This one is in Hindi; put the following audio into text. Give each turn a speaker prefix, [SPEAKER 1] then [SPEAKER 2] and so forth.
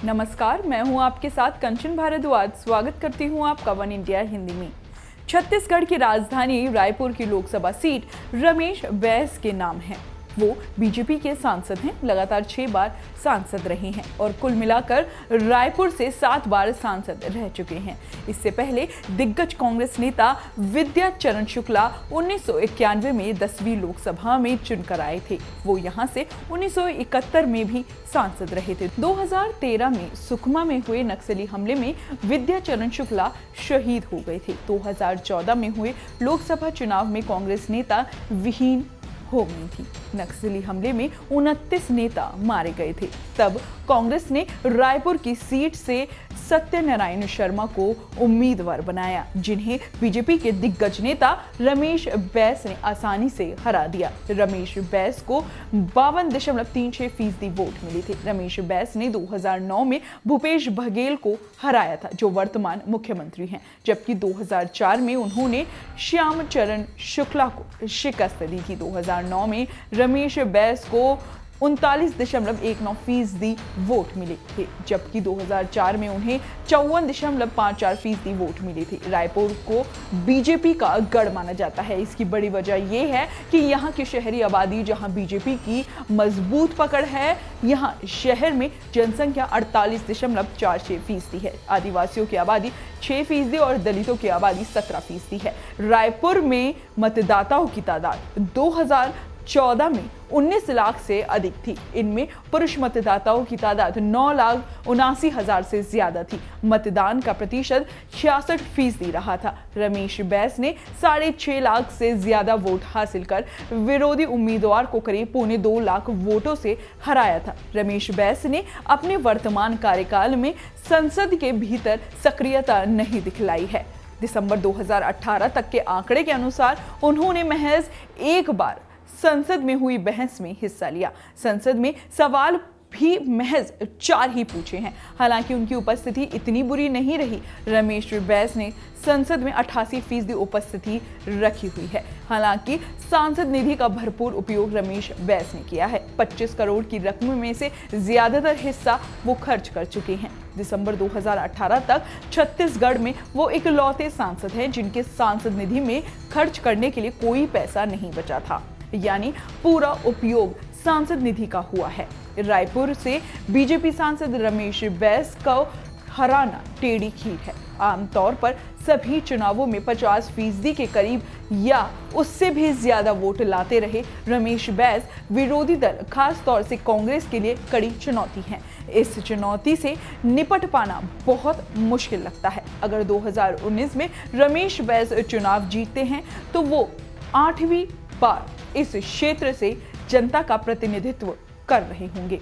[SPEAKER 1] नमस्कार, मैं हूं आपके साथ कंचन भारद्वाज। स्वागत करती हूं आपका वन इंडिया हिंदी में। छत्तीसगढ़ की राजधानी रायपुर की लोकसभा सीट रमेश बैस के नाम है। वो बीजेपी के सांसद हैं, लगातार 6 बार सांसद रहे हैं और कुल मिलाकर रायपुर से 7 बार सांसद रह चुके हैं। इससे पहले दिग्गज कांग्रेस नेता विद्या चरण शुक्ला 1991 में 10वीं लोकसभा में चुनकर आए थे। वो यहां से 1971 में भी सांसद रहे थे। 2013 में सुकमा में हुए नक्सली हमले में विद्या चरण शुक्ला शहीद हो गए थे। 2014 में हुए लोकसभा चुनाव में कांग्रेस नेता विहीन हो गई थी। नक्सली हमले में 29 नेता मारे गए थे। तब कांग्रेस ने रायपुर की सीट से सत्यनारायण शर्मा को उम्मीदवार बनाया, जिन्हें बीजेपी के दिग्गज नेता रमेश बैस ने आसानी से हरा दिया। रमेश बैस को 52.36% वोट मिले थे। रमेश बैस ने 2009 में भूपेश बघेल को हराया था, जो वर्तमान मुख्यमंत्री हैं, जबकि 2004 में उन्होंने श्याम चरण शुक्ला को शिकस्त दी थी। 2009 में रमेश बैस को 39.19% वोट मिले थे, जबकि 2004 में उन्हें 54.54% वोट मिले थे। रायपुर को बीजेपी का गढ़ माना जाता है। इसकी बड़ी वजह यह है कि यहाँ की शहरी आबादी, जहाँ बीजेपी की मजबूत पकड़ है, यहाँ शहर में जनसंख्या 48.46% है। आदिवासियों की आबादी 6% और दलितों की आबादी 17% है। रायपुर में मतदाताओं की तादाद 2014 में 19 लाख से अधिक थी। इनमें पुरुष मतदाताओं की तादाद 9,79,000 से ज्यादा थी। मतदान का प्रतिशत 66% रहा था। रमेश बैस ने 6.5 लाख से ज्यादा वोट हासिल कर विरोधी उम्मीदवार को करीब 1.25 लाख वोटों से हराया था। रमेश बैस ने अपने वर्तमान कार्यकाल में संसद के भीतर सक्रियता नहीं दिखलाई है। दिसंबर 2018 तक के आंकड़े के अनुसार उन्होंने महज एक बार संसद में हुई बहस में हिस्सा लिया। संसद में सवाल भी महज 4 ही पूछे हैं। हालांकि उनकी उपस्थिति इतनी बुरी नहीं रही। रमेश बैस ने संसद में 88% उपस्थिति रखी हुई है। हालांकि सांसद निधि का भरपूर उपयोग रमेश बैस ने किया है। 25 करोड़ की रकम में से ज्यादातर हिस्सा वो खर्च कर चुके हैं। दिसंबर 2018 तक छत्तीसगढ़ में वो इकलौते सांसद हैं जिनके सांसद निधि में खर्च करने के लिए कोई पैसा नहीं बचा था, यानी पूरा उपयोग सांसद निधि का हुआ है। रायपुर से बीजेपी सांसद रमेश बैस को हराना टेढ़ी खीर है। आमतौर पर सभी चुनावों में 50% के करीब या उससे भी ज्यादा वोट लाते रहे रमेश बैस विरोधी दल, खास तौर से कांग्रेस के लिए कड़ी चुनौती है। इस चुनौती से निपट पाना बहुत मुश्किल लगता है। अगर 2019 में रमेश बैस चुनाव जीतते हैं तो वो 8वीं बार इस क्षेत्र से जनता का प्रतिनिधित्व कर रहे होंगे।